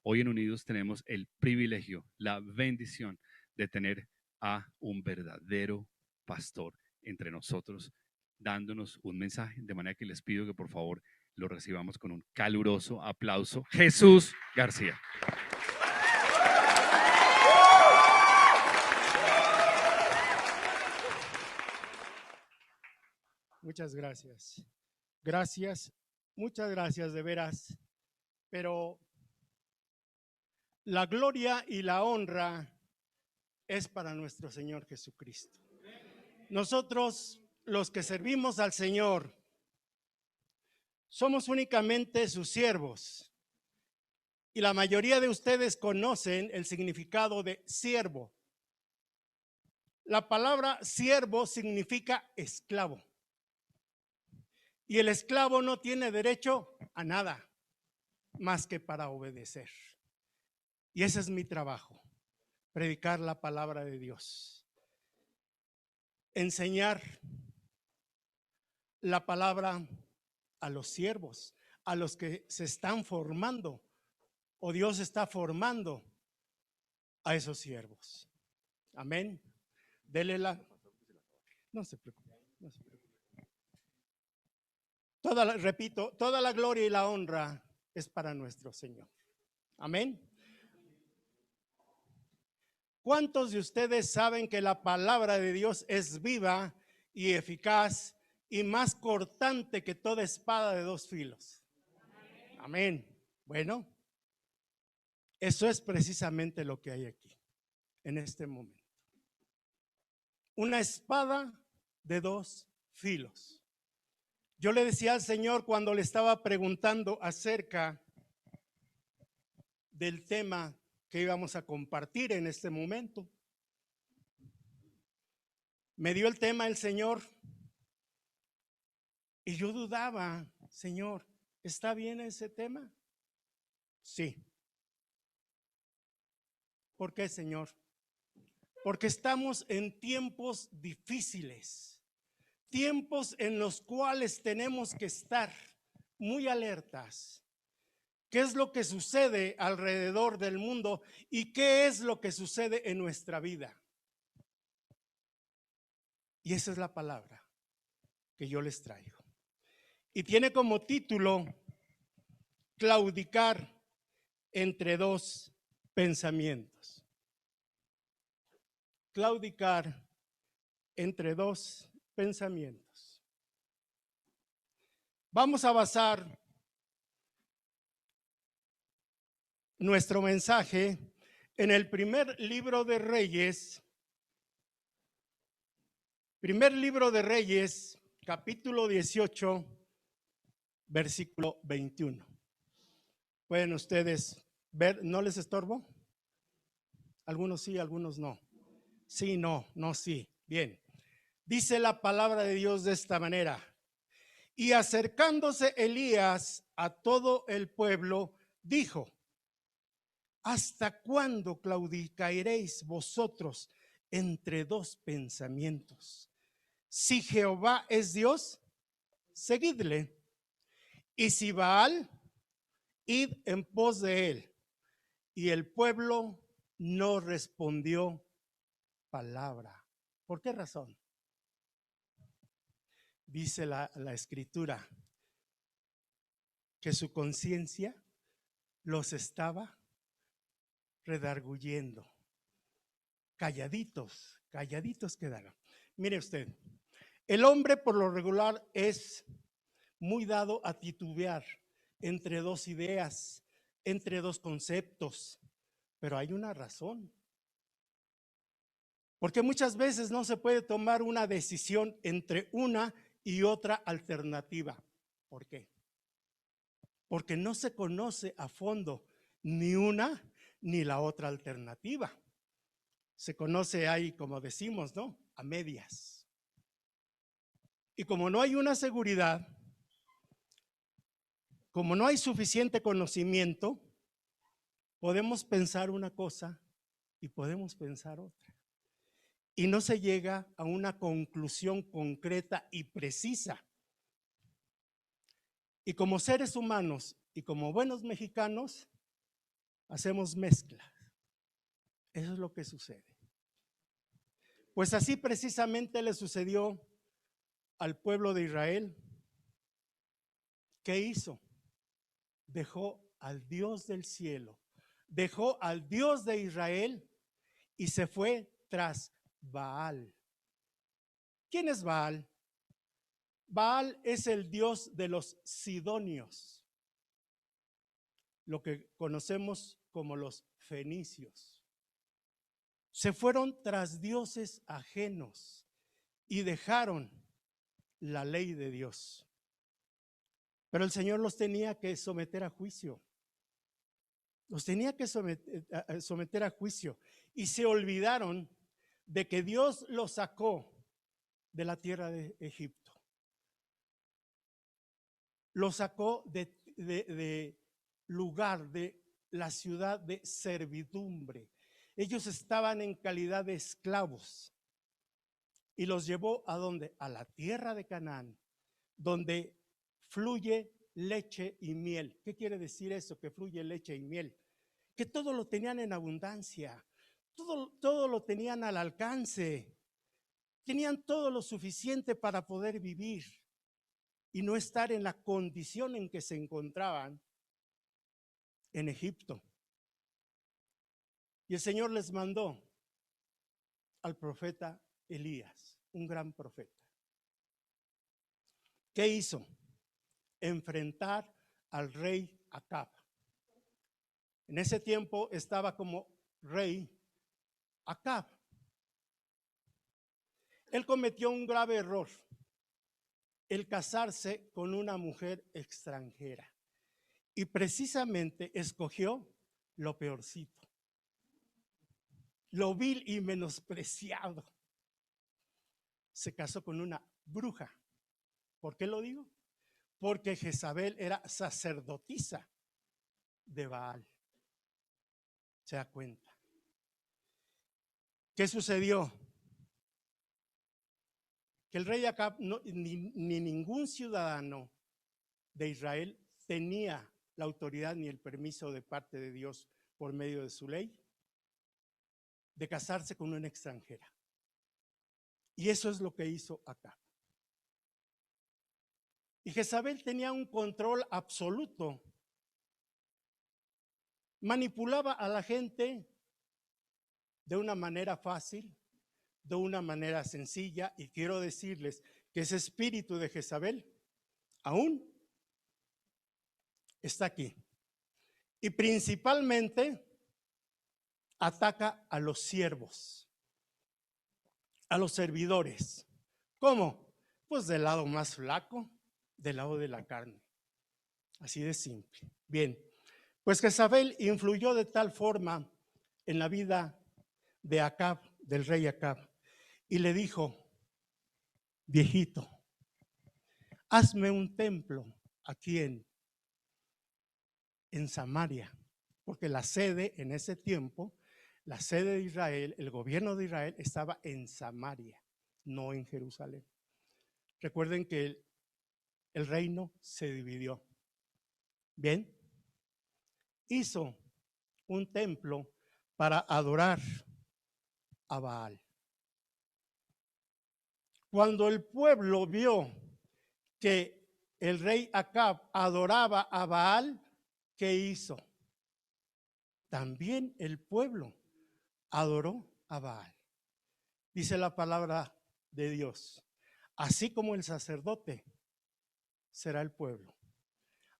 Hoy en Unidos tenemos el privilegio, la bendición de tener a un verdadero pastor entre nosotros, dándonos un mensaje, de manera que les pido que por favor lo recibamos con un caluroso aplauso. Jesús García. Muchas gracias. Gracias, muchas gracias de veras. Pero la gloria y la honra es para nuestro Señor Jesucristo. Nosotros, los que servimos al Señor, somos únicamente sus siervos. Y la mayoría de ustedes conocen el significado de siervo. La palabra siervo significa esclavo. Y el esclavo no tiene derecho a nada más que para obedecer. Y ese es mi trabajo, predicar la palabra de Dios, enseñar la palabra a los siervos, a los que se están formando, o Dios está formando a esos siervos. Amén. Dele la. No se preocupe, no se preocupe. Repito, toda la gloria y la honra es para nuestro Señor. Amén. ¿Cuántos de ustedes saben que la palabra de Dios es viva y eficaz y más cortante que toda espada de dos filos? Amén. Bueno, eso es precisamente lo que hay aquí, en este momento. Una espada de dos filos. Yo le decía al Señor cuando le estaba preguntando acerca del tema que íbamos a compartir en este momento. Me dio el tema el Señor y yo dudaba, Señor, ¿está bien ese tema? Sí. ¿Por qué, Señor? Porque estamos en tiempos difíciles, tiempos en los cuales tenemos que estar muy alertas. ¿Qué es lo que sucede alrededor del mundo y qué es lo que sucede en nuestra vida? Y esa es la palabra que yo les traigo. Y tiene como título claudicar entre dos pensamientos. Claudicar entre dos pensamientos. Vamos a basar nuestro mensaje en el primer libro de Reyes, capítulo 18, versículo 21. ¿Pueden ustedes ver? ¿No les estorbo? Algunos sí, algunos no. Sí, no, no, sí. Bien. Dice la palabra de Dios de esta manera. Y acercándose Elías a todo el pueblo, dijo: ¿hasta cuándo claudicaréis vosotros entre dos pensamientos? Si Jehová es Dios, seguidle, y si Baal, id en pos de él. Y el pueblo no respondió palabra. ¿Por qué razón? Dice la escritura que su conciencia los estaba redarguyendo. Calladitos, calladitos quedaron. Mire usted, el hombre por lo regular es muy dado a titubear entre dos ideas, entre dos conceptos, pero hay una razón. Porque muchas veces no se puede tomar una decisión entre una y otra alternativa. ¿Por qué? Porque no se conoce a fondo ni una ni la otra alternativa. Se conoce ahí, como decimos, ¿no? A medias. Y como no hay una seguridad, como no hay suficiente conocimiento, podemos pensar una cosa y podemos pensar otra. Y no se llega a una conclusión concreta y precisa. Y como seres humanos y como buenos mexicanos, hacemos mezcla. Eso es lo que sucede. Pues así precisamente le sucedió al pueblo de Israel. ¿Qué hizo? Dejó al Dios del cielo, dejó al Dios de Israel y se fue tras Baal. ¿Quién es Baal? Baal es el dios de los sidonios, lo que conocemos como los fenicios. Se fueron tras dioses ajenos y dejaron la ley de Dios. Pero el Señor los tenía que someter a juicio. Los tenía que someter a juicio. Y se olvidaron de que Dios los sacó de la tierra de Egipto. Los sacó de lugar, de la ciudad de servidumbre. Ellos estaban en calidad de esclavos. Y los llevó ¿a dónde? A la tierra de Canaán, donde fluye leche y miel. ¿Qué quiere decir eso? Que fluye leche y miel. Que todo lo tenían en abundancia, todo lo tenían al alcance. Tenían todo lo suficiente para poder vivir y no estar en la condición en que se encontraban en Egipto. Y el Señor les mandó al profeta Elías, un gran profeta. ¿Qué hizo? Enfrentar al rey Acab. En ese tiempo estaba como rey Acab. Él cometió un grave error, el casarse con una mujer extranjera. Y precisamente escogió lo peorcito, lo vil y menospreciado. Se casó con una bruja. ¿Por qué lo digo? Porque Jezabel era sacerdotisa de Baal. ¿Se da cuenta? ¿Qué sucedió? Que el rey Acab ni ningún ciudadano de Israel tenía la autoridad ni el permiso de parte de Dios por medio de su ley de casarse con una extranjera. Y eso es lo que hizo Acab. Y Jezabel tenía un control absoluto. Manipulaba a la gente de una manera fácil, de una manera sencilla, y quiero decirles que ese espíritu de Jezabel aún está aquí. Y principalmente ataca a los siervos, a los servidores. ¿Cómo? Pues del lado más flaco, del lado de la carne. Así de simple. Bien, pues Jezabel influyó de tal forma en la vida de Acab, del rey Acab, y le dijo: viejito, hazme un templo aquí en Samaria, porque la sede en ese tiempo, la sede de Israel, el gobierno de Israel estaba en Samaria, no en Jerusalén. Recuerden que el reino se dividió. Bien, hizo un templo para adorar a Baal. Cuando el pueblo vio que el rey Acab adoraba a Baal, ¿qué hizo? También el pueblo adoró a Baal. Dice la palabra de Dios: así como el sacerdote será el pueblo,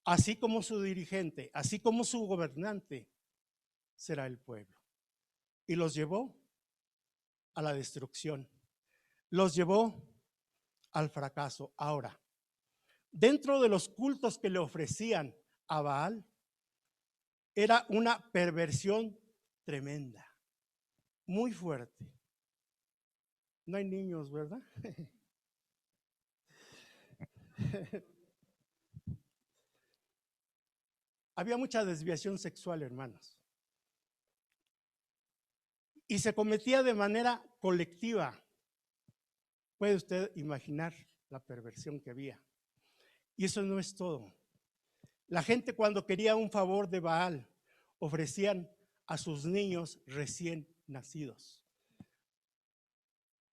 así como su dirigente, así como su gobernante será el pueblo. Y los llevó a la destrucción, los llevó al fracaso. Ahora, dentro de los cultos que le ofrecían a Baal, era una perversión tremenda, muy fuerte. No hay niños, ¿verdad? Había mucha desviación sexual, hermanos. Y se cometía de manera colectiva. Puede usted imaginar la perversión que había. Y eso no es todo. La gente, cuando quería un favor de Baal ofrecían a sus niños recién nacidos.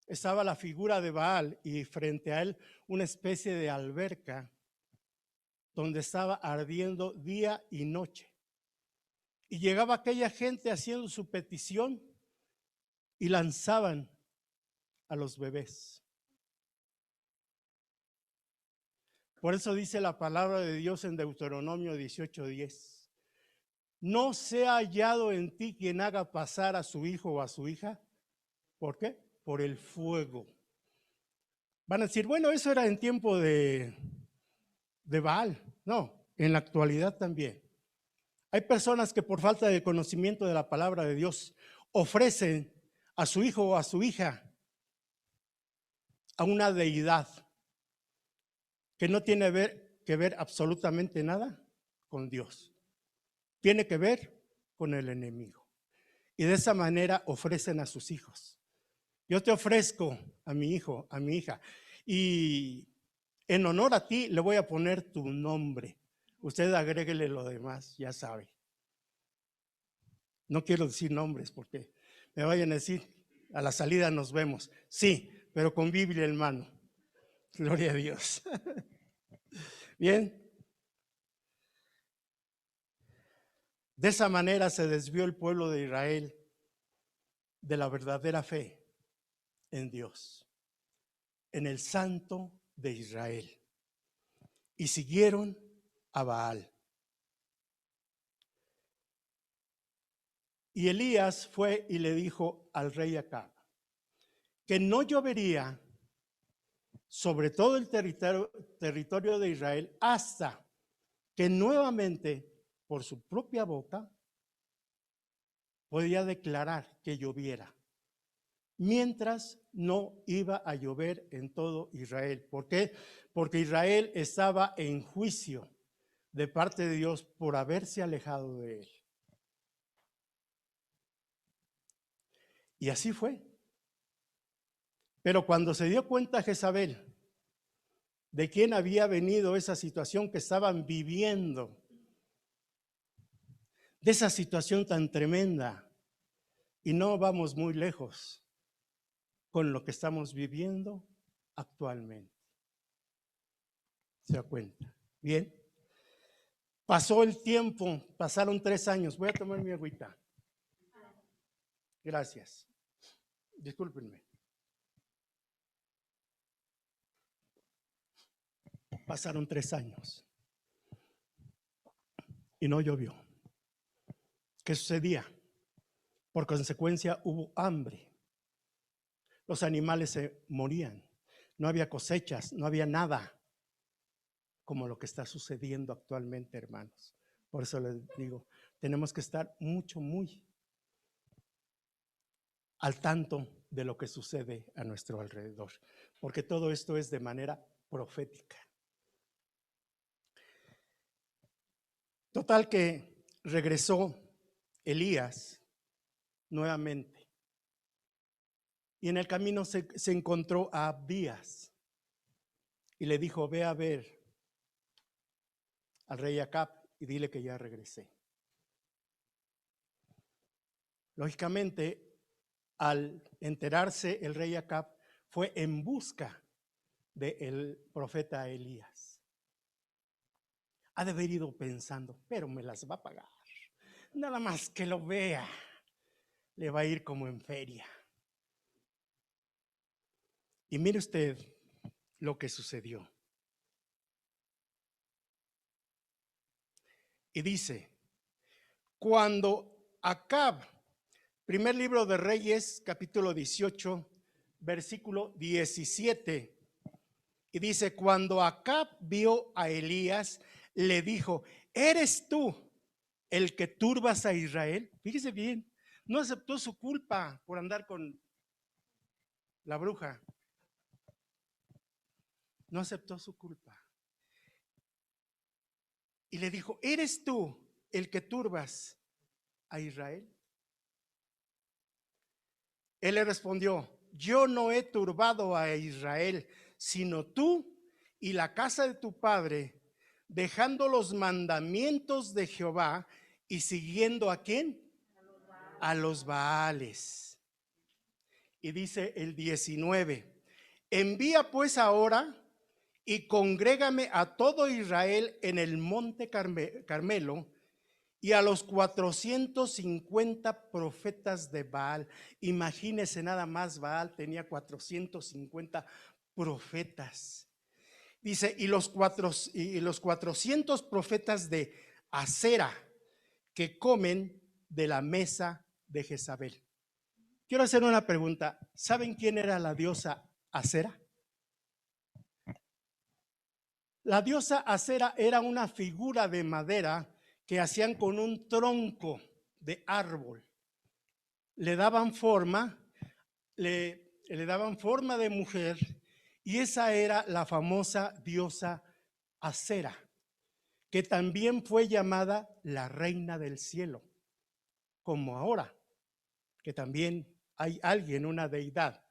Estaba la figura de Baal y frente a él una especie de alberca donde estaba ardiendo día y noche. Y llegaba aquella gente haciendo su petición y lanzaban a los bebés. Por eso dice la palabra de Dios en Deuteronomio 18:10. No sea hallado en ti quien haga pasar a su hijo o a su hija. ¿Por qué? Por el fuego. Van a decir, bueno, eso era en tiempo de Baal. No, en la actualidad también. Hay personas que por falta de conocimiento de la palabra de Dios ofrecen a su hijo o a su hija a una deidad que no tiene que ver absolutamente nada con Dios. Tiene que ver con el enemigo. Y de esa manera ofrecen a sus hijos. Yo te ofrezco a mi hijo, a mi hija, y en honor a ti le voy a poner tu nombre. Usted agréguele lo demás, ya sabe. No quiero decir nombres porque me vayan a decir, a la salida nos vemos. Sí, pero con Biblia en mano. Gloria a Dios. Bien. De esa manera se desvió el pueblo de Israel de la verdadera fe en Dios, en el Santo de Israel, y siguieron a Baal. Y Elías fue y le dijo al rey Acab que no llovería sobre todo el territorio de Israel hasta que nuevamente por su propia boca podía declarar que lloviera, mientras no iba a llover en todo Israel. ¿Por qué? Porque Israel estaba en juicio de parte de Dios por haberse alejado de él. Y así fue. Pero cuando se dio cuenta Jezabel de quién había venido esa situación que estaban viviendo, de esa situación tan tremenda, y no vamos muy lejos con lo que estamos viviendo actualmente. ¿Se da cuenta? Bien. Pasó el tiempo, pasaron 3 años. Voy a tomar mi agüita. Gracias. Discúlpenme. Pasaron 3 años y no llovió. ¿Qué sucedía? Por consecuencia hubo hambre. Los animales se morían. No había cosechas, no había nada como lo que está sucediendo actualmente, hermanos. Por eso les digo, tenemos que estar muy al tanto de lo que sucede a nuestro alrededor, porque todo esto es de manera profética. Total que regresó Elías nuevamente y en el camino se encontró a Abías y le dijo, ve a ver al rey Acab y dile que ya regresé. Lógicamente, al enterarse el rey Acab fue en busca del profeta Elías. Ha de haber ido pensando, pero me las va a pagar. Nada más que lo vea, le va a ir como en feria. Y mire usted lo que sucedió. Y dice, cuando Acab, primer libro de Reyes, capítulo 18, versículo 17, y dice, cuando Acab vio a Elías, le dijo, ¿eres tú el que turbas a Israel? Fíjese bien, no aceptó su culpa por andar con la bruja. No aceptó su culpa. Y le dijo, ¿eres tú el que turbas a Israel? Él le respondió, yo no he turbado a Israel, sino tú y la casa de tu padre, dejando los mandamientos de Jehová y siguiendo ¿a quién? A los Baales. Y dice el 19, envía pues ahora y congrégame a todo Israel en el monte Carmelo y a los 450 profetas de Baal. Imagínense nada más, Baal tenía 450 profetas. Dice, y los 400 profetas de Acera que comen de la mesa de Jezabel. Quiero hacer una pregunta. ¿Saben quién era la diosa Acera? La diosa Acera era una figura de madera que hacían con un tronco de árbol. Le daban forma, le daban forma de mujer, y esa era la famosa diosa Acera, que también fue llamada la reina del cielo, como ahora, que también hay alguien, una deidad,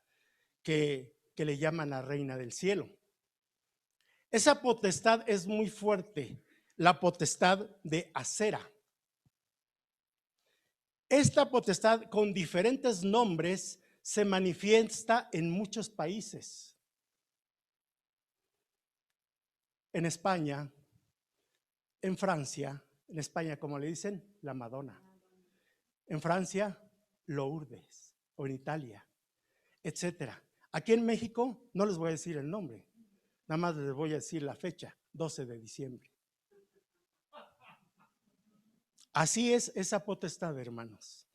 que le llaman la reina del cielo. Esa potestad es muy fuerte, la potestad de Acera. Esta potestad con diferentes nombres se manifiesta en muchos países. En España, en Francia, en España, como le dicen, la Madonna. En Francia, Lourdes, o en Italia, etcétera. Aquí en México no les voy a decir el nombre, nada más les voy a decir la fecha, 12 de diciembre. Así es esa potestad, hermanos.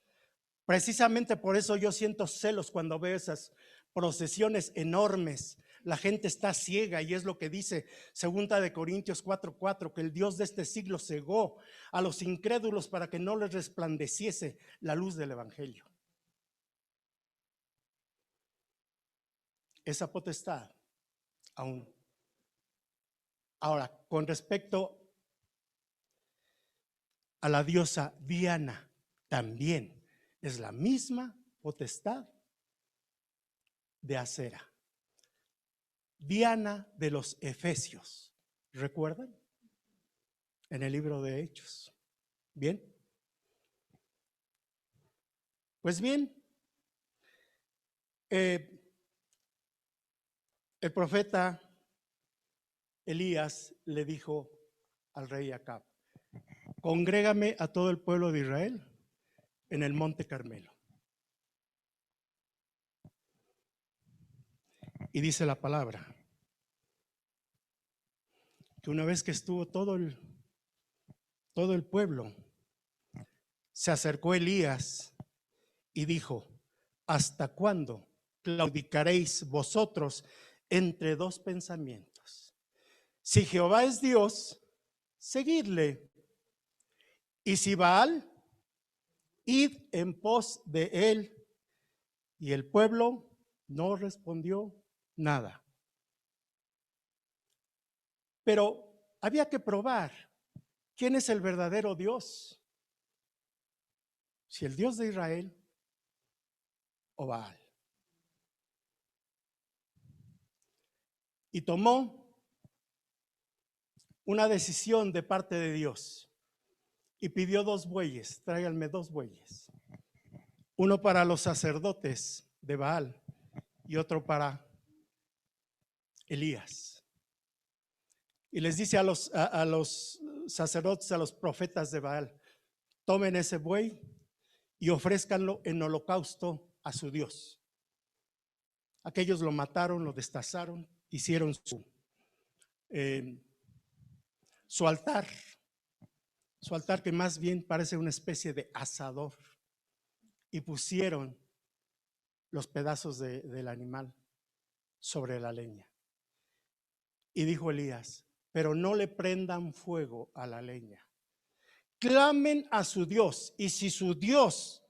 Precisamente por eso yo siento celos cuando veo esas procesiones enormes. La gente está ciega, y es lo que dice 2 de Corintios 4:4, que el Dios de este siglo cegó a los incrédulos para que no les resplandeciese la luz del evangelio. Esa potestad aún. Ahora, con respecto a la diosa Diana, también es la misma potestad de Acera. Diana de los Efesios, ¿recuerdan? En el libro de Hechos. ¿Bien? Pues bien, el profeta Elías le dijo al rey Acab, congrégame a todo el pueblo de Israel en el monte Carmelo. Y dice la palabra que una vez que estuvo todo el pueblo, se acercó Elías y dijo, ¿hasta cuándo claudicaréis vosotros entre dos pensamientos? Si Jehová es Dios, seguidle, y si Baal, id en pos de él. Y el pueblo no respondió nada. Pero había que probar quién es el verdadero Dios, si el Dios de Israel o Baal. Y tomó una decisión de parte de Dios y pidió 2 bueyes, tráiganme 2 bueyes, uno para los sacerdotes de Baal y otro para Elías. Y les dice a los sacerdotes, a los profetas de Baal, tomen ese buey y ofrézcanlo en holocausto a su Dios. Aquellos lo mataron, lo destazaron, hicieron su altar que más bien parece una especie de asador, y pusieron los pedazos del animal sobre la leña. Y dijo Elías, pero no le prendan fuego a la leña, clamen a su Dios, y si su Dios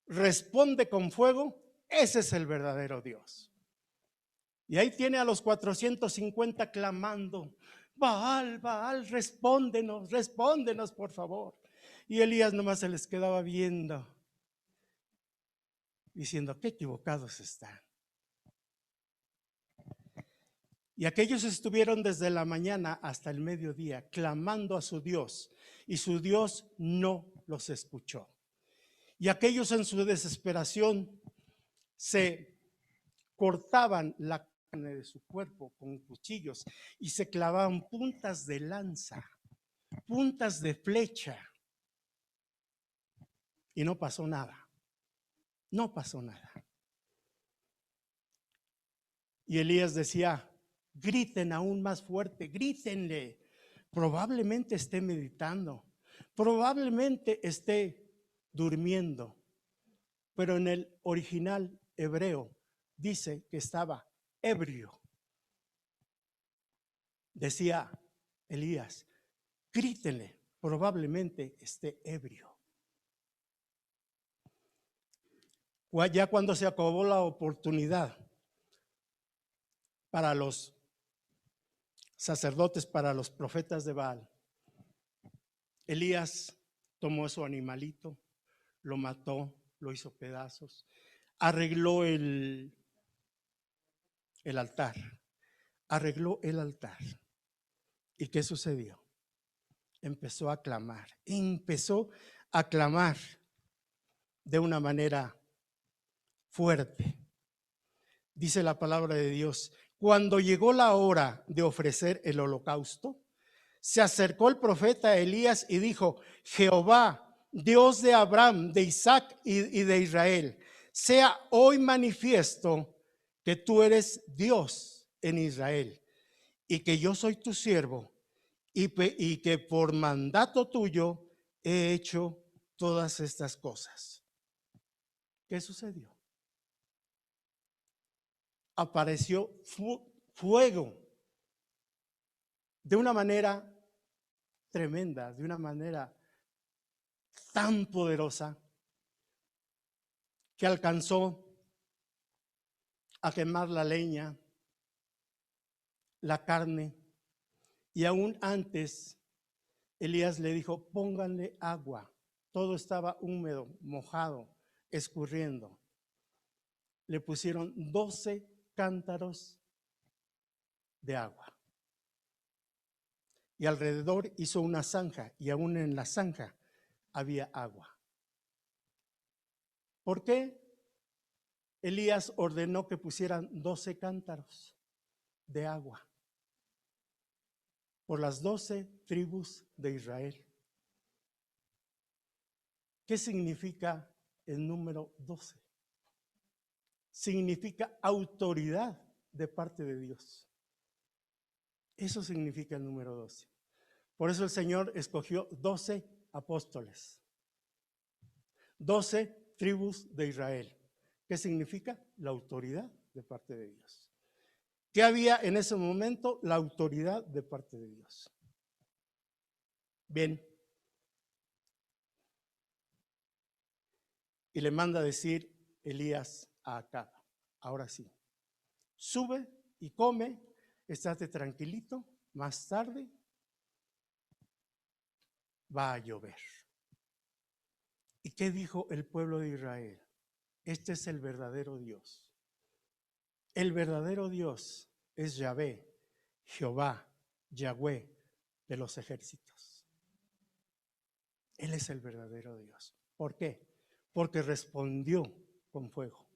responde con fuego, ese es el verdadero Dios. Y ahí tiene a los 450 clamando, Baal, Baal, respóndenos, respóndenos por favor. Y Elías nomás se les quedaba viendo, diciendo, qué equivocados están. Y aquellos estuvieron desde la mañana hasta el mediodía clamando a su Dios, y su Dios no los escuchó. Y aquellos en su desesperación se cortaban la carne de su cuerpo con cuchillos y se clavaban puntas de lanza, puntas de flecha. Y no pasó nada. No pasó nada. Y Elías decía, griten aún más fuerte, grítenle. Probablemente esté meditando, probablemente esté durmiendo, pero en el original hebreo dice que estaba ebrio. Decía Elías, grítenle, probablemente esté ebrio. Ya cuando se acabó la oportunidad para los sacerdotes, para los profetas de Baal, Elías tomó su animalito, lo mató, lo hizo pedazos, arregló el altar, arregló el altar. ¿Y qué sucedió? Empezó a clamar de una manera fuerte. Dice la palabra de Dios, cuando llegó la hora de ofrecer el holocausto, se acercó el profeta Elías y dijo, Jehová, Dios de Abraham, de Isaac y de Israel, sea hoy manifiesto que tú eres Dios en Israel y que yo soy tu siervo y que por mandato tuyo he hecho todas estas cosas. ¿Qué sucedió? Apareció fuego de una manera tremenda, de una manera tan poderosa que alcanzó a quemar la leña, la carne, y aún antes Elías le dijo, pónganle agua. Todo estaba húmedo, mojado, escurriendo. Le pusieron 12 cántaros de agua. Y alrededor hizo una zanja, y aún en la zanja había agua. ¿Por qué Elías ordenó que pusieran 12 cántaros de agua? Por las 12 tribus de Israel. ¿Qué significa el número 12? Significa autoridad de parte de Dios. Eso significa el número 12. Por eso el Señor escogió 12 apóstoles, 12 tribus de Israel. ¿Qué significa? La autoridad de parte de Dios. ¿Qué había en ese momento? La autoridad de parte de Dios. Bien. Y le manda a decir Elías a Acab, ahora sí, sube y come, estate tranquilito, más tarde va a llover. ¿Y qué dijo el pueblo de Israel? Este es el verdadero Dios. El verdadero Dios es Yahvé, Jehová, Yahweh de los ejércitos. Él es el verdadero Dios. ¿Por qué? Porque respondió con fuego.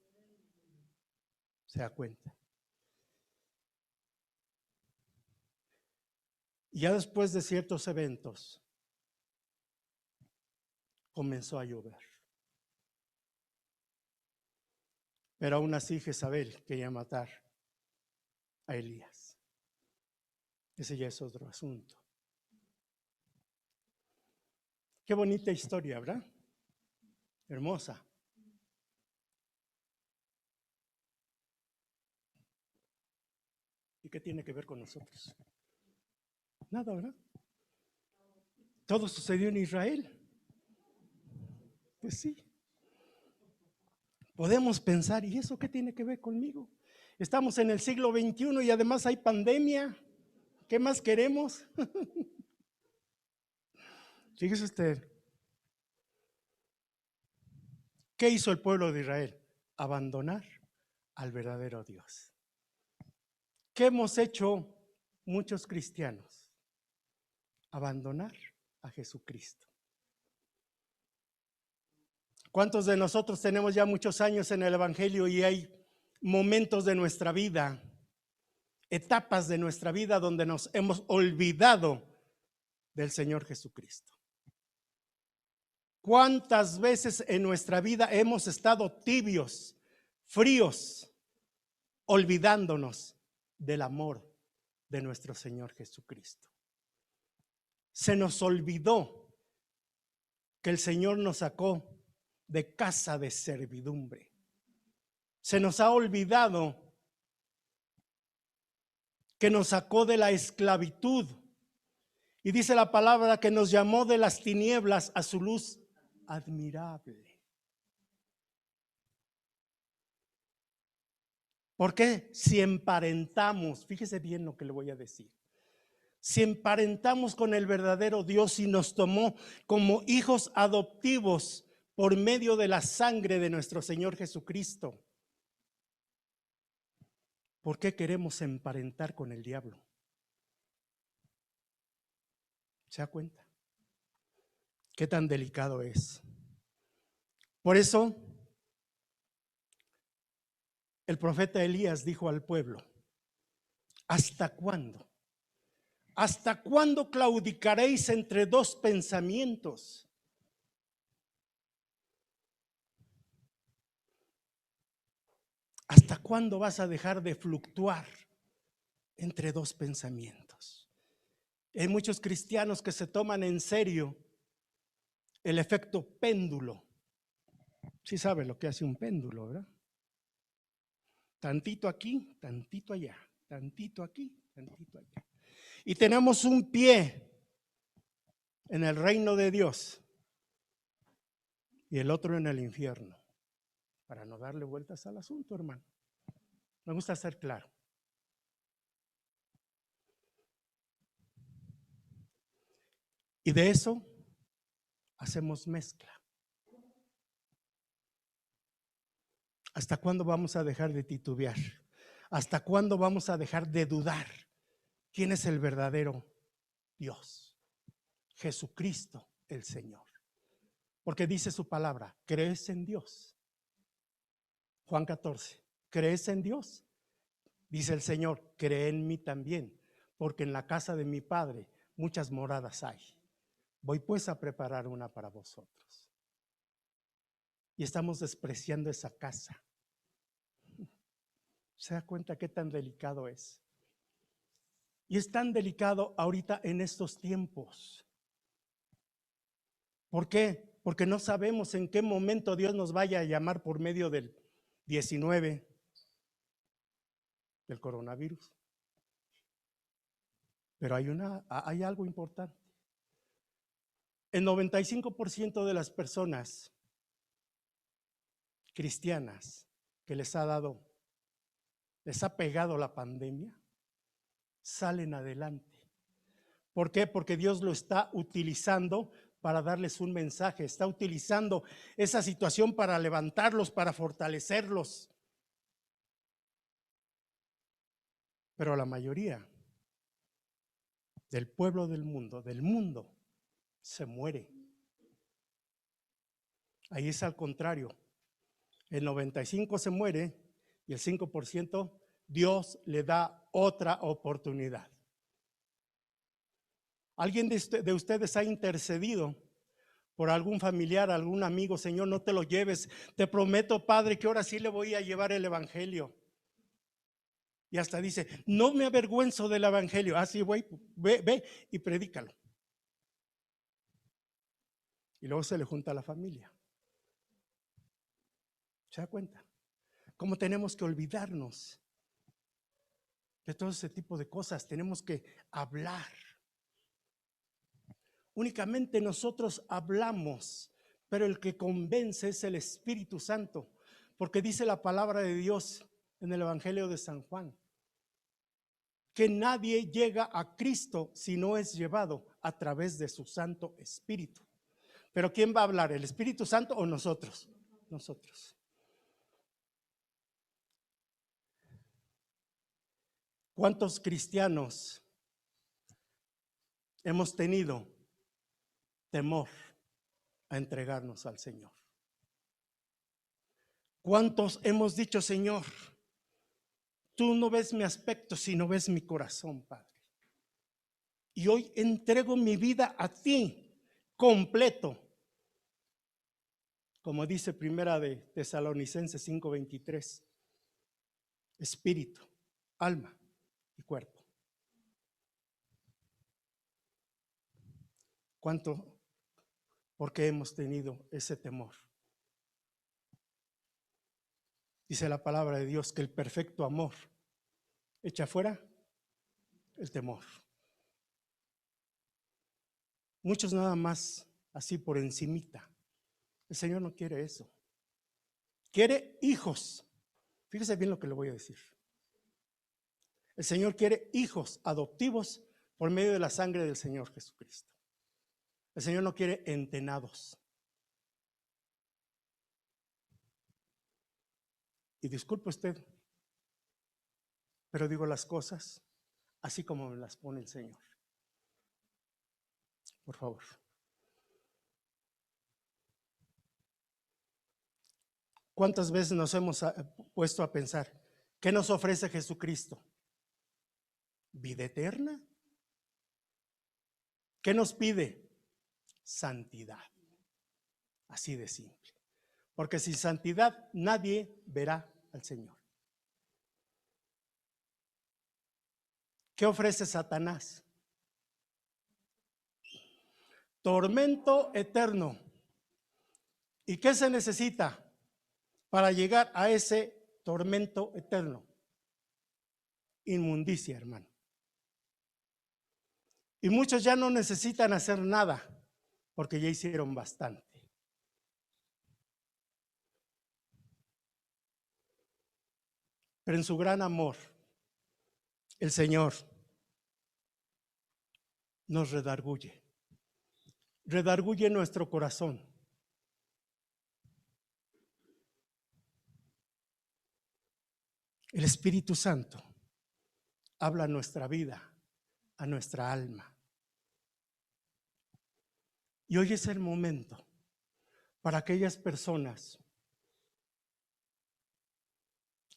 ¿Se da cuenta? Y ya después de ciertos eventos, comenzó a llover. Pero aún así Jezabel quería matar a Elías. Ese ya es otro asunto. Qué bonita historia, ¿verdad? Hermosa. ¿Y qué tiene que ver con nosotros? Nada, ¿verdad? Todo sucedió en Israel. Pues sí. Podemos pensar, ¿y eso qué tiene que ver conmigo? Estamos en el siglo XXI y además hay pandemia. ¿Qué más queremos? Fíjese usted. ¿Qué hizo el pueblo de Israel? Abandonar al verdadero Dios. ¿Qué hemos hecho muchos cristianos? Abandonar a Jesucristo. ¿Cuántos de nosotros tenemos ya muchos años en el Evangelio y hay momentos de nuestra vida, etapas de nuestra vida donde nos hemos olvidado del Señor Jesucristo? ¿Cuántas veces en nuestra vida hemos estado tibios, fríos, olvidándonos del amor de nuestro Señor Jesucristo? Se nos olvidó que el Señor nos sacó de casa de servidumbre. Se nos ha olvidado que nos sacó de la esclavitud. Y dice la palabra que nos llamó de las tinieblas a su luz admirable. ¿Por qué? Si emparentamos, fíjese bien lo que le voy a decir. Si emparentamos con el verdadero Dios y nos tomó como hijos adoptivos por medio de la sangre de nuestro Señor Jesucristo, ¿por qué queremos emparentar con el diablo? ¿Se da cuenta? ¿Qué tan delicado es? Por eso, el profeta Elías dijo al pueblo: ¿hasta cuándo? ¿Hasta cuándo claudicaréis entre dos pensamientos? ¿Hasta cuándo vas a dejar de fluctuar entre dos pensamientos? Hay muchos cristianos que se toman en serio el efecto péndulo. Sí sabe lo que hace un péndulo, ¿verdad? Tantito aquí, tantito allá, tantito aquí, tantito allá. Y tenemos un pie en el reino de Dios y el otro en el infierno, para no darle vueltas al asunto, hermano. Me gusta ser claro. Y de eso hacemos mezcla. ¿Hasta cuándo vamos a dejar de titubear? ¿Hasta cuándo vamos a dejar de dudar quién es el verdadero Dios? Jesucristo el Señor. Porque dice su palabra: ¿crees en Dios? Juan 14, ¿crees en Dios? Dice el Señor: cree en mí también, porque en la casa de mi Padre muchas moradas hay. Voy pues a preparar una para vosotros. Y estamos despreciando esa casa. ¿Se da cuenta qué tan delicado es? Y es tan delicado ahorita en estos tiempos. ¿Por qué? Porque no sabemos en qué momento Dios nos vaya a llamar por medio del 19, del coronavirus. Pero hay algo importante. El 95% de las personas cristianas que les ha pegado la pandemia, salen adelante. ¿Por qué? Porque Dios lo está utilizando para darles un mensaje, está utilizando esa situación para levantarlos, para fortalecerlos. Pero la mayoría del pueblo del mundo, se muere. Ahí es al contrario. El 95% se muere y el 5% Dios le da otra oportunidad. ¿Alguien de ustedes ha intercedido por algún familiar, algún amigo? Señor, no te lo lleves. Te prometo, Padre, que ahora sí le voy a llevar el evangelio. Y hasta dice: no me avergüenzo del evangelio. Así voy, ve y predícalo. Y luego se le junta a la familia. ¿Se da cuenta? ¿Cómo tenemos que olvidarnos de todo ese tipo de cosas? Tenemos que hablar. Únicamente nosotros hablamos, pero el que convence es el Espíritu Santo, porque dice la palabra de Dios en el Evangelio de San Juan, que nadie llega a Cristo si no es llevado a través de su Santo Espíritu. Pero ¿quién va a hablar? ¿El Espíritu Santo o nosotros? Nosotros. ¿Cuántos cristianos hemos tenido temor a entregarnos al Señor? ¿Cuántos hemos dicho, Señor, tú no ves mi aspecto, sino ves mi corazón, Padre? Y hoy entrego mi vida a ti completo. Como dice Primera de Tesalonicenses 5:23, espíritu, alma y cuerpo. ¿Cuánto? Porque hemos tenido ese temor. Dice la palabra de Dios que el perfecto amor echa fuera el temor. Muchos nada más así por encimita. El Señor no quiere eso. Quiere hijos. Fíjese bien lo que le voy a decir. El Señor quiere hijos adoptivos por medio de la sangre del Señor Jesucristo. El Señor no quiere entenados. Y disculpe usted, pero digo las cosas así como me las pone el Señor. Por favor. ¿Cuántas veces nos hemos puesto a pensar, qué nos ofrece Jesucristo? ¿Vida eterna? ¿Qué nos pide? Santidad. Así de simple. Porque sin santidad nadie verá al Señor. ¿Qué ofrece Satanás? Tormento eterno. ¿Y qué se necesita para llegar a ese tormento eterno? Inmundicia, hermano. Y muchos ya no necesitan hacer nada porque ya hicieron bastante. Pero en su gran amor, el Señor nos redarguye nuestro corazón. El Espíritu Santo habla a nuestra vida, a nuestra alma. Y hoy es el momento para aquellas personas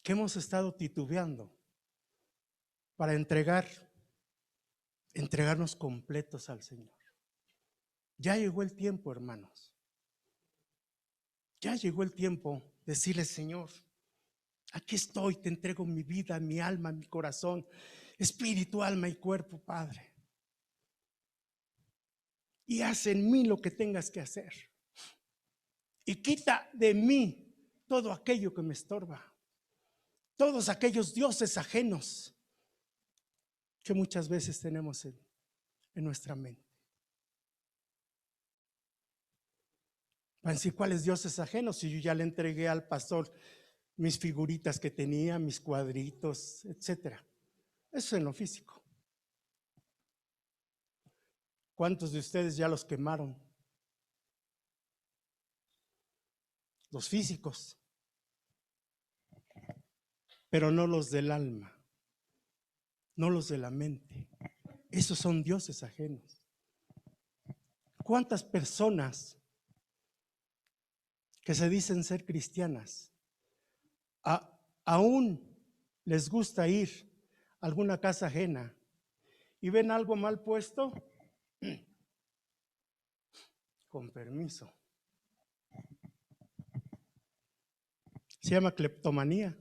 que hemos estado titubeando para entregarnos completos al Señor. Ya llegó el tiempo, hermanos. Ya llegó el tiempo de decirle, Señor, aquí estoy, te entrego mi vida, mi alma, mi corazón, espíritu, alma y cuerpo, Padre. Y haz en mí lo que tengas que hacer. Y quita de mí todo aquello que me estorba. Todos aquellos dioses ajenos que muchas veces tenemos en nuestra mente. Van a decir, ¿cuáles dioses ajenos? Si yo ya le entregué al pastor mis figuritas que tenía, mis cuadritos, etcétera. Eso es en lo físico. ¿Cuántos de ustedes ya los quemaron? Los físicos, pero no los del alma, no los de la mente. Esos son dioses ajenos. ¿Cuántas personas que se dicen ser cristianas aún les gusta ir a alguna casa ajena y ven algo mal puesto? Con permiso. Se llama cleptomanía.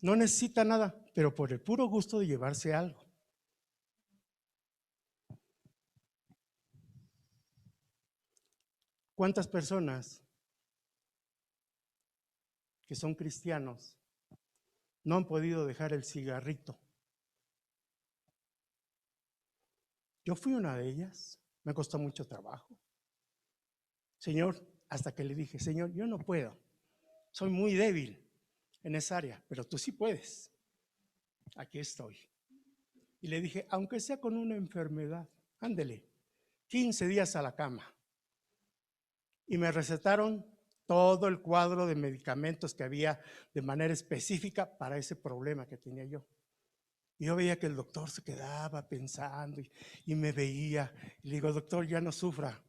No necesita nada, pero por el puro gusto de llevarse algo. ¿Cuántas personas que son cristianos no han podido dejar el cigarrito? Yo fui una de ellas, me costó mucho trabajo. Señor, hasta que le dije, Señor, yo no puedo, soy muy débil en esa área, pero tú sí puedes. Aquí estoy. Y le dije, aunque sea con una enfermedad, ándele, 15 días a la cama. Y me recetaron todo el cuadro de medicamentos que había de manera específica para ese problema que tenía yo. Y yo veía que el doctor se quedaba pensando y me veía. Y le digo, doctor, ya no sufra.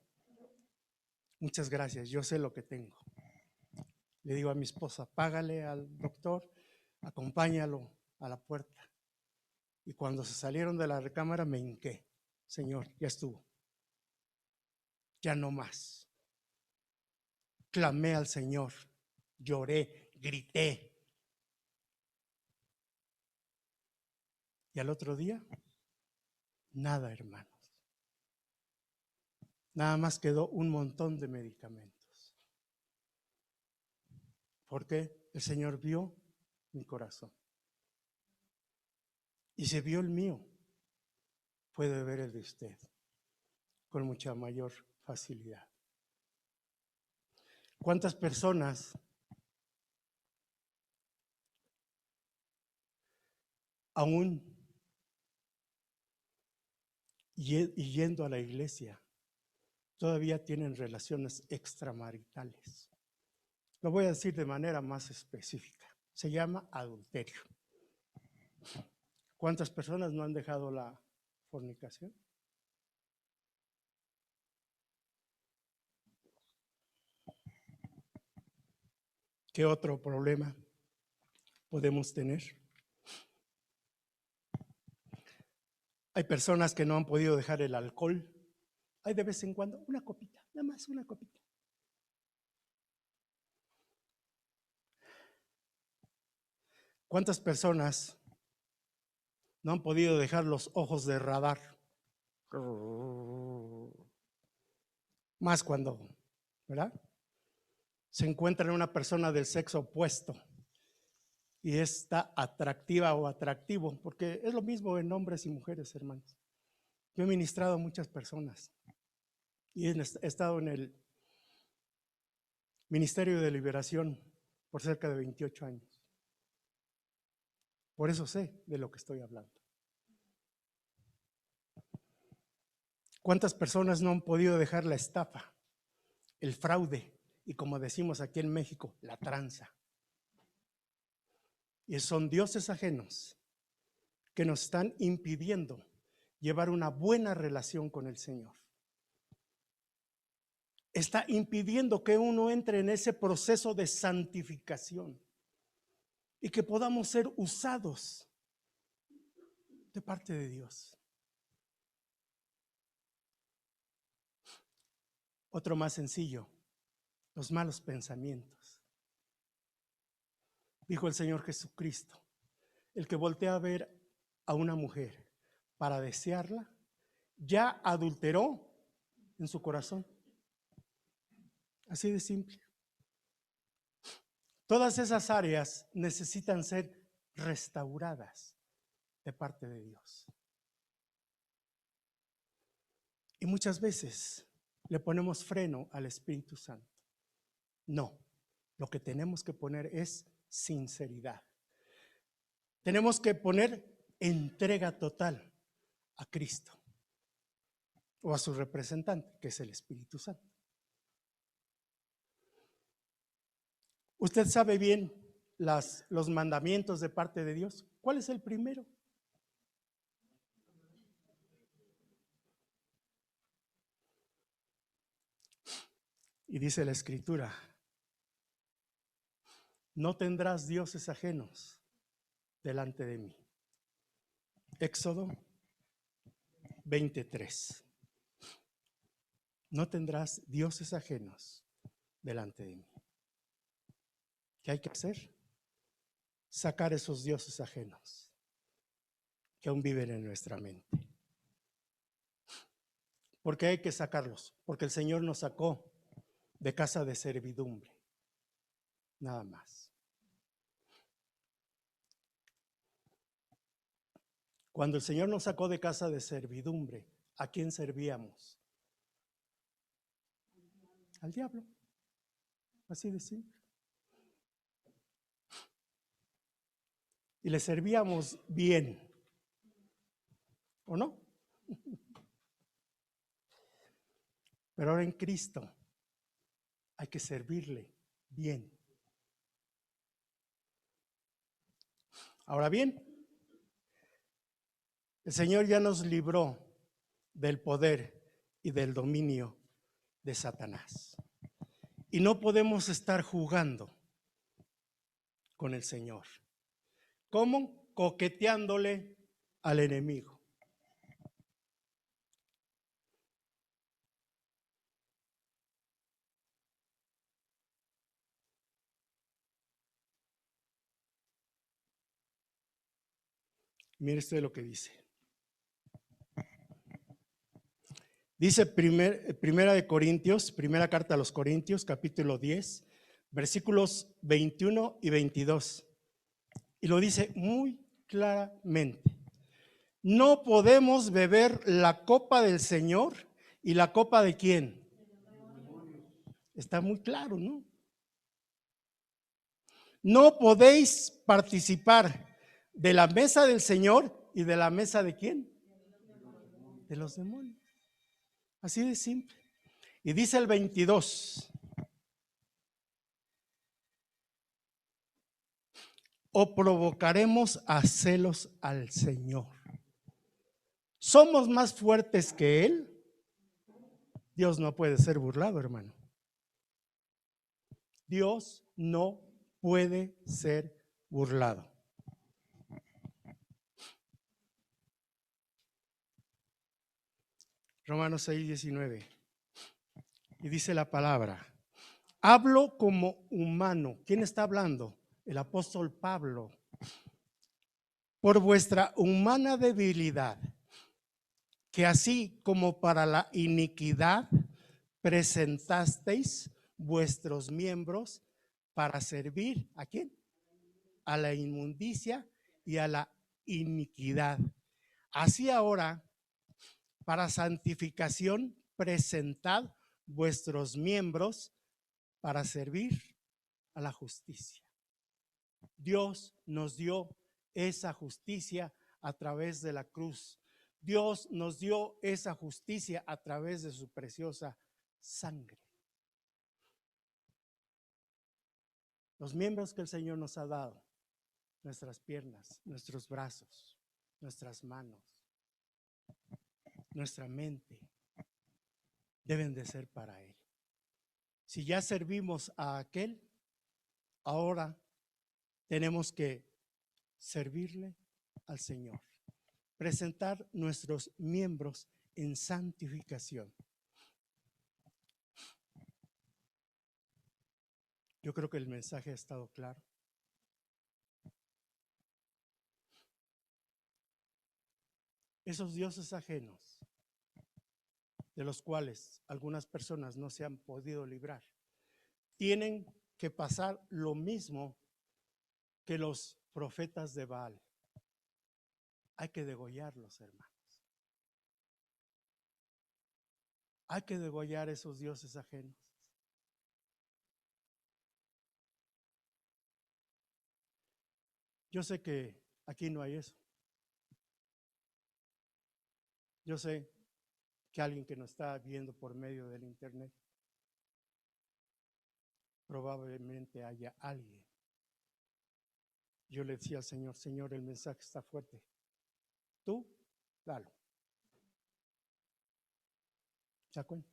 Muchas gracias, yo sé lo que tengo. Le digo a mi esposa, págale al doctor, acompáñalo a la puerta. Y cuando se salieron de la recámara me hinqué. Señor, ya estuvo. Ya no más. Clamé al Señor, lloré, grité. Y al otro día, nada, hermanos. Nada más quedó un montón de medicamentos. Porque el Señor vio mi corazón. Y se vio el mío. Puede ver el de usted con mucha mayor facilidad. ¿Cuántas personas aún yendo a la iglesia todavía tienen relaciones extramaritales? Lo voy a decir de manera más específica. Se llama adulterio. ¿Cuántas personas no han dejado la fornicación? ¿Qué otro problema podemos tener? Hay personas que no han podido dejar el alcohol. Hay de vez en cuando una copita, nada más una copita. ¿Cuántas personas no han podido dejar los ojos de radar? Más cuando, ¿verdad? Se encuentra una persona del sexo opuesto y está atractiva o atractivo, porque es lo mismo en hombres y mujeres, hermanos. Yo he ministrado a muchas personas y he estado en el Ministerio de Liberación por cerca de 28 años. Por eso sé de lo que estoy hablando. ¿Cuántas personas no han podido dejar la estafa, el fraude y, como decimos aquí en México, la tranza? Y son dioses ajenos que nos están impidiendo llevar una buena relación con el Señor. Está impidiendo que uno entre en ese proceso de santificación y que podamos ser usados de parte de Dios. Otro más sencillo, los malos pensamientos. Dijo el Señor Jesucristo, el que voltea a ver a una mujer para desearla, ya adulteró en su corazón. Así de simple. Todas esas áreas necesitan ser restauradas de parte de Dios. Y muchas veces le ponemos freno al Espíritu Santo. No, lo que tenemos que poner es sinceridad. Tenemos que poner entrega total a Cristo o a su representante, que es el Espíritu Santo. Usted sabe bien los mandamientos de parte de Dios. ¿Cuál es el primero? Y dice la Escritura, no tendrás dioses ajenos delante de mí. Éxodo 23. No tendrás dioses ajenos delante de mí. ¿Qué hay que hacer? Sacar esos dioses ajenos que aún viven en nuestra mente. ¿Por qué hay que sacarlos? Porque el Señor nos sacó de casa de servidumbre, nada más. Cuando el Señor nos sacó de casa de servidumbre, ¿a quién servíamos? Al diablo, así de simple. Y le servíamos bien, ¿o no? Pero ahora en Cristo hay que servirle bien. Ahora bien, el Señor ya nos libró del poder y del dominio de Satanás. Y no podemos estar jugando con el Señor. ¿Cómo? Coqueteándole al enemigo. Mire usted lo que dice. Dice primera de Corintios, primera carta a los Corintios, capítulo 10, versículos 21 y 22. Y lo dice muy claramente. No podemos beber la copa del Señor y la copa de ¿quién? Está muy claro, ¿no? No podéis participar de la mesa del Señor y de la mesa de ¿quién? De los demonios. Así de simple. Y dice el 22. O provocaremos a celos al Señor. ¿Somos más fuertes que Él? Dios no puede ser burlado, hermano. Dios no puede ser burlado. Romanos 6:19. Y dice la palabra, hablo como humano. ¿Quién está hablando? El apóstol Pablo. Por vuestra humana debilidad, que así como para la iniquidad presentasteis vuestros miembros para servir ¿a quién? A la inmundicia y a la iniquidad. Así ahora, para santificación, presentad vuestros miembros para servir a la justicia. Dios nos dio esa justicia a través de la cruz. Dios nos dio esa justicia a través de su preciosa sangre. Los miembros que el Señor nos ha dado, nuestras piernas, nuestros brazos, nuestras manos, nuestra mente, deben de ser para Él. Si ya servimos a aquel, ahora tenemos que servirle al Señor, presentar nuestros miembros en santificación. Yo creo que el mensaje ha estado claro. Esos dioses ajenos, de los cuales algunas personas no se han podido librar, tienen que pasar lo mismo que los profetas de Baal. Hay que degollarlos, hermanos. Hay que degollar esos dioses ajenos. Yo sé que aquí no hay eso. Yo sé que alguien que nos está viendo por medio del internet, probablemente haya alguien. Yo le decía al Señor, Señor, el mensaje está fuerte. Tú, dalo. ¿Se da cuenta?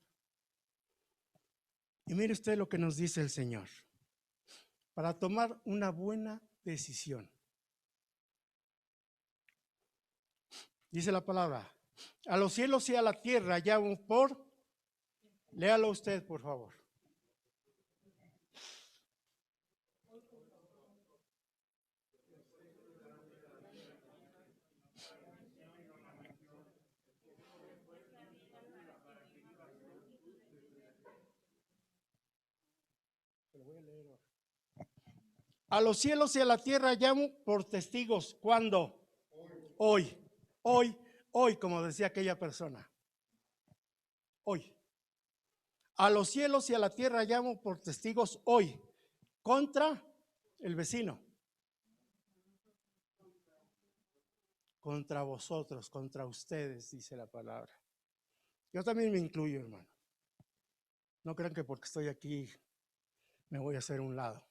Y mire usted lo que nos dice el Señor. Para tomar una buena decisión. Dice la palabra, a los cielos y a la tierra llamo por, léalo usted por favor. A los cielos y a la tierra llamo por testigos. ¿Cuándo? Hoy. Hoy, como decía aquella persona. Hoy. A los cielos y a la tierra llamo por testigos hoy. Contra el vecino. Contra vosotros, contra ustedes, dice la palabra. Yo también me incluyo, hermano. No crean que porque estoy aquí me voy a hacer un lado.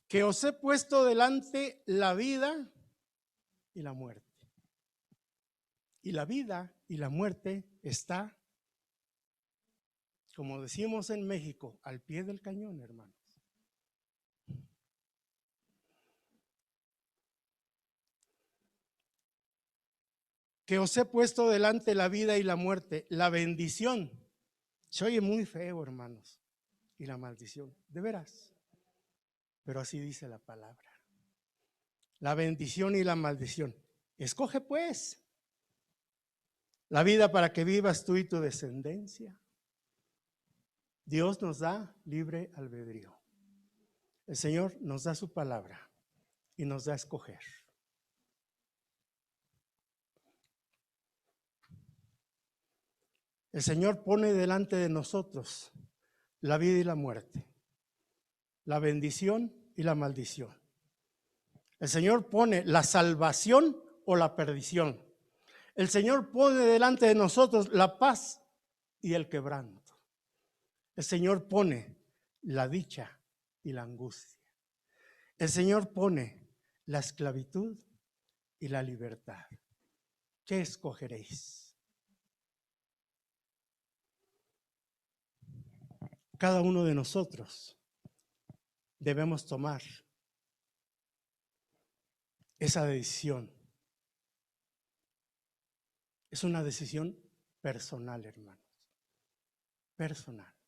Que os he puesto delante la vida y la muerte. Y la vida y la muerte está como decimos en México, al pie del cañón, hermanos. Que os he puesto delante la vida y la muerte, la bendición. Se oye muy feo, hermanos, y la maldición, de veras. Pero así dice la palabra. La bendición y la maldición. Escoge pues la vida para que vivas tú y tu descendencia. Dios nos da libre albedrío. El Señor nos da su palabra y nos da a escoger. El Señor pone delante de nosotros la vida y la muerte, la bendición y la maldición. El Señor pone la salvación o la perdición. El Señor pone delante de nosotros la paz y el quebranto. El Señor pone la dicha y la angustia. El Señor pone la esclavitud y la libertad. ¿Qué escogeréis? Cada uno de nosotros debemos tomar esa decisión. Es una decisión personal, hermanos. Personal.